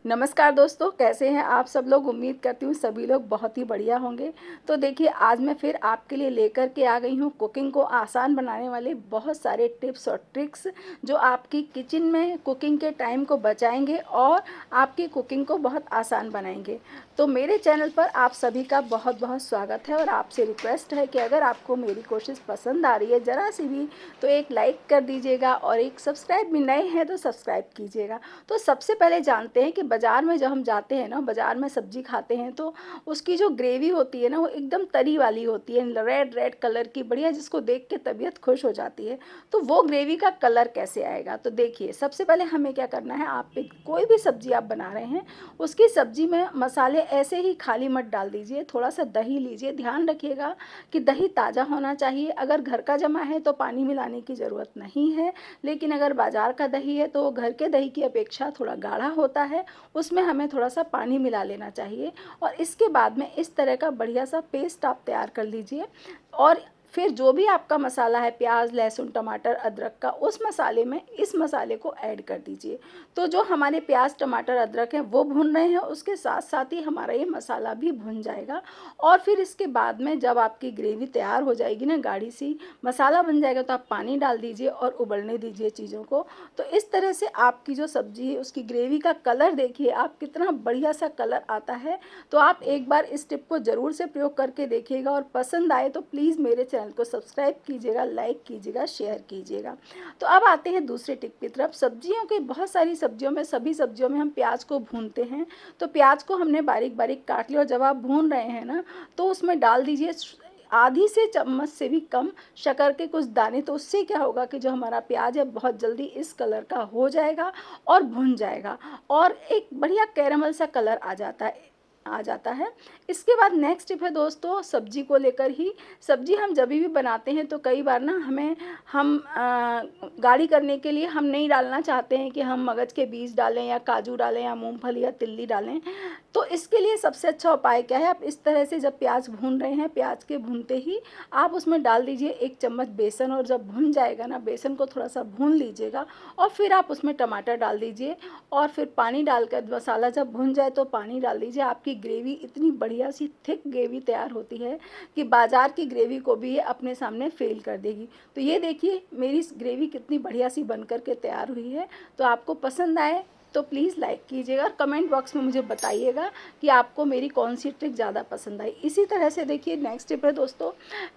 नमस्कार दोस्तों, कैसे हैं आप सब लोग। उम्मीद करती हूँ सभी लोग बहुत ही बढ़िया होंगे। तो देखिए, आज मैं फिर आपके लिए लेकर के आ गई हूँ कुकिंग को आसान बनाने वाले बहुत सारे टिप्स और ट्रिक्स, जो आपकी किचन में कुकिंग के टाइम को बचाएंगे और आपकी कुकिंग को बहुत आसान बनाएंगे। तो मेरे चैनल पर आप सभी का बहुत बहुत स्वागत है और आपसे रिक्वेस्ट है कि अगर आपको मेरी कोशिश पसंद आ रही है ज़रा सी भी, तो एक लाइक कर दीजिएगा और एक सब्सक्राइब भी नए हैं तो सब्सक्राइब कीजिएगा। तो सबसे पहले जानते हैं कि बाज़ार में जब हम जाते हैं ना, बाज़ार में सब्ज़ी खाते हैं तो उसकी जो ग्रेवी होती है ना, वो एकदम तरी वाली होती है, रेड रेड कलर की, बढ़िया, जिसको देख के तबीयत खुश हो जाती है। तो वो ग्रेवी का कलर कैसे आएगा? तो देखिए, सबसे पहले हमें क्या करना है, आप कोई भी सब्ज़ी आप बना रहे हैं उसकी सब्ज़ी में मसाले ऐसे ही खाली मत डाल दीजिए। थोड़ा सा दही लीजिए, ध्यान रखिएगा कि दही ताज़ा होना चाहिए। अगर घर का जमा है तो पानी मिलाने की ज़रूरत नहीं है, लेकिन अगर बाज़ार का दही है तो वो घर के दही की अपेक्षा थोड़ा गाढ़ा होता है, उसमें हमें थोड़ा सा पानी मिला लेना चाहिए। और इसके बाद में इस तरह का बढ़िया सा पेस्ट आप तैयार कर लीजिए। और फिर जो भी आपका मसाला है, प्याज, लहसुन, टमाटर, अदरक का, उस मसाले में इस मसाले को ऐड कर दीजिए। तो जो हमारे प्याज, टमाटर, अदरक हैं वो भुन रहे हैं, उसके साथ साथ ही हमारा ये मसाला भी भुन जाएगा। और फिर इसके बाद में जब आपकी ग्रेवी तैयार हो जाएगी ना, गाढ़ी सी मसाला बन जाएगा, तो आप पानी डाल दीजिए और उबलने दीजिए चीज़ों को। तो इस तरह से आपकी जो सब्ज़ी है उसकी ग्रेवी का कलर देखिए आप, कितना बढ़िया सा कलर आता है। तो आप एक बार इस टिप को ज़रूर से प्रयोग करके देखिएगा और पसंद आए तो प्लीज़ मेरे चैनल को सब्सक्राइब कीजिएगा, लाइक कीजिएगा, शेयर कीजिएगा। तो अब आते हैं दूसरे टिप की तरफ। सब्जियों के बहुत सारी सब्जियों में, सभी सब्जियों में हम प्याज को भूनते हैं। तो प्याज को हमने बारीक बारीक काट लिया और जब आप भून रहे हैं ना, तो उसमें डाल दीजिए आधी से चम्मच से भी कम शक्कर के कुछ दाने। तो उससे क्या होगा कि जो हमारा प्याज है बहुत जल्दी इस कलर का हो जाएगा और भुन जाएगा और एक बढ़िया कैरमल सा कलर आ जाता है। इसके बाद नेक्स्ट टिप है दोस्तों, सब्जी को लेकर ही। सब्जी हम जब भी बनाते हैं तो कई बार ना हम गाढ़ी करने के लिए हम नहीं डालना चाहते हैं कि हम मगज के बीज डालें या काजू डालें या मूंगफली या तिल्ली डालें। तो इसके लिए सबसे अच्छा उपाय क्या है, आप इस तरह से जब प्याज भून रहे हैं, प्याज के भूनते ही आप उसमें डाल दीजिए 1 चम्मच बेसन। और जब भुन जाएगा ना, बेसन को थोड़ा सा भून लीजिएगा और फिर आप उसमें टमाटर डाल दीजिए और फिर पानी डालकर मसाला जब भुन जाए तो पानी डाल दीजिए। आपकी ग्रेवी इतनी बढ़िया सी थिक ग्रेवी तैयार होती है कि बाज़ार की ग्रेवी को भी ये अपने सामने फेल कर देगी। तो ये देखिए मेरी ग्रेवी कितनी बढ़िया सी बन कर के तैयार हुई है। तो आपको पसंद आए तो प्लीज़ लाइक कीजिएगा और कमेंट बॉक्स में मुझे बताइएगा कि आपको मेरी कौन सी ट्रिक ज़्यादा पसंद आई। इसी तरह से देखिए नेक्स्ट टिप है दोस्तों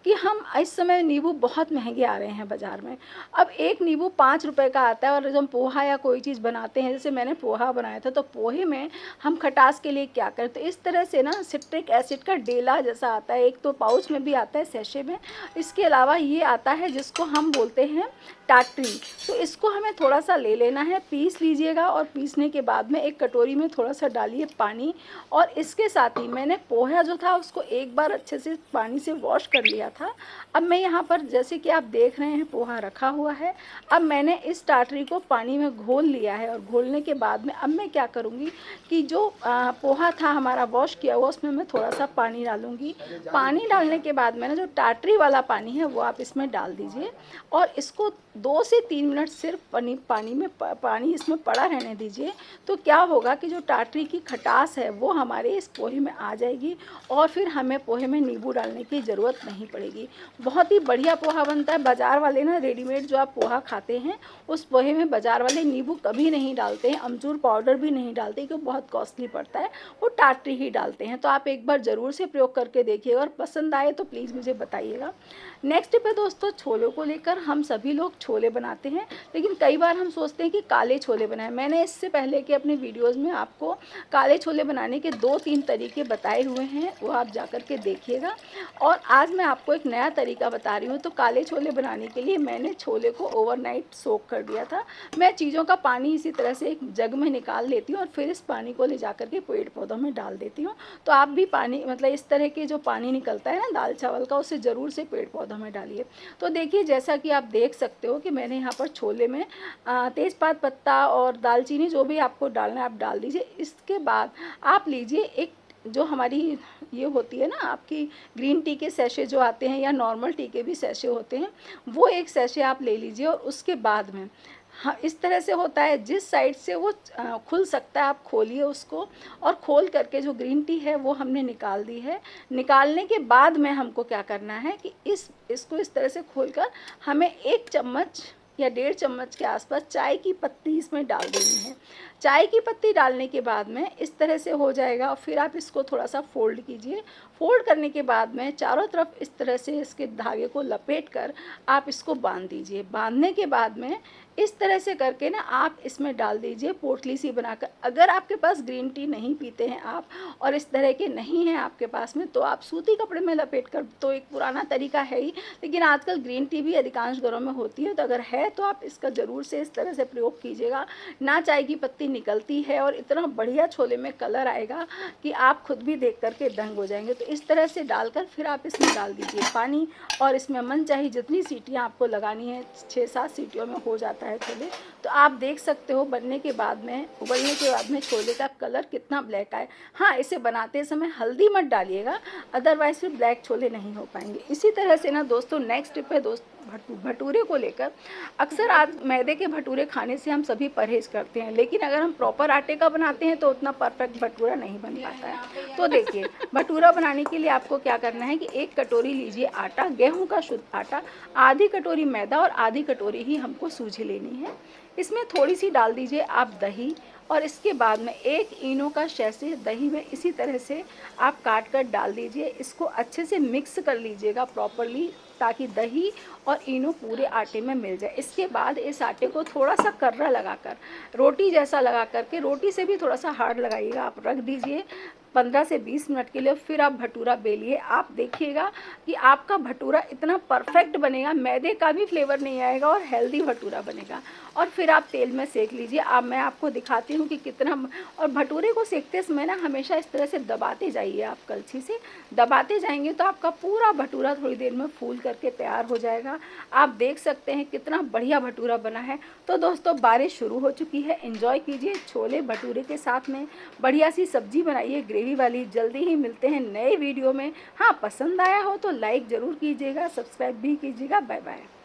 कि हम इस समय नींबू बहुत महंगे आ रहे हैं बाज़ार में। अब एक नींबू 5 रुपए का आता है और जब हम पोहा या कोई चीज़ बनाते हैं, जैसे मैंने पोहा बनाया था, तो पोहे में हम खटास के लिए क्या करें, तो इस तरह से ना सिट्रिक एसिड का डेला जैसा आता है, एक तो पाउच में भी आता है सैशे में। इसके अलावा ये आता है जिसको हम बोलते हैं टाटरी। तो इसको हमें थोड़ा सा ले लेना है, पीस लीजिएगा और पीसने के बाद में एक कटोरी में थोड़ा सा डालिए पानी। और इसके साथ ही मैंने पोहा जो था उसको एक बार अच्छे से पानी से वॉश कर लिया था। अब मैं यहाँ पर, जैसे कि आप देख रहे हैं, पोहा रखा हुआ है। अब मैंने इस टाटरी को पानी में घोल लिया है और घोलने के बाद में अब मैं क्या करूँगी कि जो पोहा था हमारा वॉश किया हुआ, उसमें मैं थोड़ा सा पानी डालूँगी। पानी डालने के बाद मैंने जो टाटरी वाला पानी है वो आप इसमें डाल दीजिए और इसको 2 से 3 मिनट सिर्फ पानी इसमें पड़ा रहने दीजिए। तो क्या होगा कि जो टाटरी की खटास है वो हमारे इस पोहे में आ जाएगी और फिर हमें पोहे में नींबू डालने की ज़रूरत नहीं पड़ेगी। बहुत ही बढ़िया पोहा बनता है। बाज़ार वाले ना, रेडीमेड जो आप पोहा खाते हैं, उस पोहे में बाज़ार वाले नींबू कभी नहीं डालते हैं, अमचूर पाउडर भी नहीं डालते क्योंकि बहुत कॉस्टली पड़ता है, वो टाटरी ही डालते हैं। तो आप एक बार ज़रूर से प्रयोग करके देखिएगा और पसंद आए तो प्लीज़ मुझे बताइएगा। नेक्स्ट टिप है दोस्तों, छोलों को लेकर। हम सभी लोग छोले बनाते हैं, लेकिन कई बार हम सोचते हैं कि काले छोले बनाएं। मैंने इससे पहले के अपने वीडियोस में आपको काले छोले बनाने के 2-3 तरीके बताए हुए हैं, वो आप जाकर के देखिएगा। और आज मैं आपको एक नया तरीका बता रही हूँ। तो काले छोले बनाने के लिए मैंने छोले को ओवरनाइट सोक कर दिया था। मैं चीज़ों का पानी इसी तरह से एक जग में निकाल लेती हूँ और फिर इस पानी को ले जाकर के पेड़ पौधों में डाल देती हूँ। तो आप भी पानी, मतलब इस तरह के जो पानी निकलता है ना दाल चावल का, उसे ज़रूर से पेड़ पौधों में डालिए। तो देखिए, जैसा कि आप देख सकते हो कि मैंने यहाँ पर छोले में तेज़पात पत्ता और दालचीनी, जो भी आपको डालना है आप डाल दीजिए। इसके बाद आप लीजिए एक, जो हमारी ये होती है ना आपकी ग्रीन टी के सैशे जो आते हैं या नॉर्मल टी के भी सैशे होते हैं, वो एक सैशे आप ले लीजिए। और उसके बाद में हाँ, इस तरह से होता है, जिस साइड से वो खुल सकता है आप खोलिए उसको, और खोल करके जो ग्रीन टी है वो हमने निकाल दी है। निकालने के बाद में हमको क्या करना है कि इसको इस तरह से खोलकर हमें 1 चम्मच या 1.5 चम्मच के आसपास चाय की पत्ती इसमें डाल देनी है। चाय की पत्ती डालने के बाद में इस तरह से हो जाएगा, और फिर आप इसको थोड़ा सा फोल्ड कीजिए। फोल्ड करने के बाद में चारों तरफ इस तरह से इसके धागे को लपेट कर आप इसको बांध दीजिए। बांधने के बाद में इस तरह से करके ना आप इसमें डाल दीजिए पोटली सी बनाकर। अगर आपके पास ग्रीन टी नहीं पीते हैं आप, और इस तरह के नहीं हैं आपके पास में, तो आप सूती कपड़े में लपेट कर, तो एक पुराना तरीका है ही, लेकिन आजकल ग्रीन टी भी अधिकांश घरों में होती है, तो अगर है तो आप इसका ज़रूर से इस तरह से प्रयोग कीजिएगा। ना चाय की पत्ती निकलती है और इतना बढ़िया छोले में कलर आएगा कि आप खुद भी देख करके दंग हो जाएंगे। तो इस तरह से डालकर फिर आप इसमें डाल दीजिए पानी, और इसमें मनचाही जितनी सीटियाँ आपको लगानी है, 6-7 सीटियों में हो जाता है छोले। तो आप देख सकते हो बनने के बाद में, उबलने के बाद में छोले का कलर कितना ब्लैक आए। हाँ, इसे बनाते समय हल्दी मत डालिएगा, अदरवाइज फिर ब्लैक छोले नहीं हो पाएंगे। इसी तरह से ना दोस्तों, नेक्स्ट टिप है भटूरे को लेकर। अक्सर आज मैदे के भटूरे खाने से हम सभी परहेज करते हैं, लेकिन अगर हम प्रॉपर आटे का बनाते हैं तो उतना परफेक्ट भटूरा नहीं बन पाता है। तो देखिए, भटूरा बनाने के लिए आपको क्या करना है कि 1 कटोरी लीजिए आटा, गेहूं का शुद्ध आटा, आधी कटोरी मैदा और आधी कटोरी ही हमको सूजी लेनी है। इसमें थोड़ी सी डाल दीजिए आप दही, और इसके बाद में 1 इनो का सैशे दही में इसी तरह से आप काट कर डाल दीजिए। इसको अच्छे से मिक्स कर लीजिएगा प्रॉपरली, ताकि दही और इनो पूरे आटे में मिल जाए। इसके बाद इस आटे को थोड़ा सा कर्रा लगाकर, रोटी जैसा लगा करके, रोटी से भी थोड़ा सा हार्ड लगाइएगा, आप रख दीजिए 15 से 20 मिनट के लिए। फिर आप भटूरा बेलिए। आप देखिएगा कि आपका भटूरा इतना परफेक्ट बनेगा, मैदे का भी फ्लेवर नहीं आएगा और हेल्दी भटूरा बनेगा। और फिर आप तेल में सेक लीजिए। अब मैं आपको दिखाती हूँ कि कितना। और भटूरे को सेकते समय ना हमेशा इस तरह से दबाते जाइए, आप कलछी से दबाते जाएंगे तो आपका पूरा भटूरा थोड़ी देर में फूल करके तैयार हो जाएगा। आप देख सकते हैं कितना बढ़िया भटूरा बना है। तो दोस्तों, बारिश शुरू हो चुकी है, एंजॉय कीजिए छोले भटूरे के साथ में। बढ़िया सी सब्जी बनाइए ग्रेवी वाली। जल्दी ही मिलते हैं नए वीडियो में। हाँ, पसंद आया हो तो लाइक ज़रूर कीजिएगा, सब्सक्राइब भी कीजिएगा। Bye bye.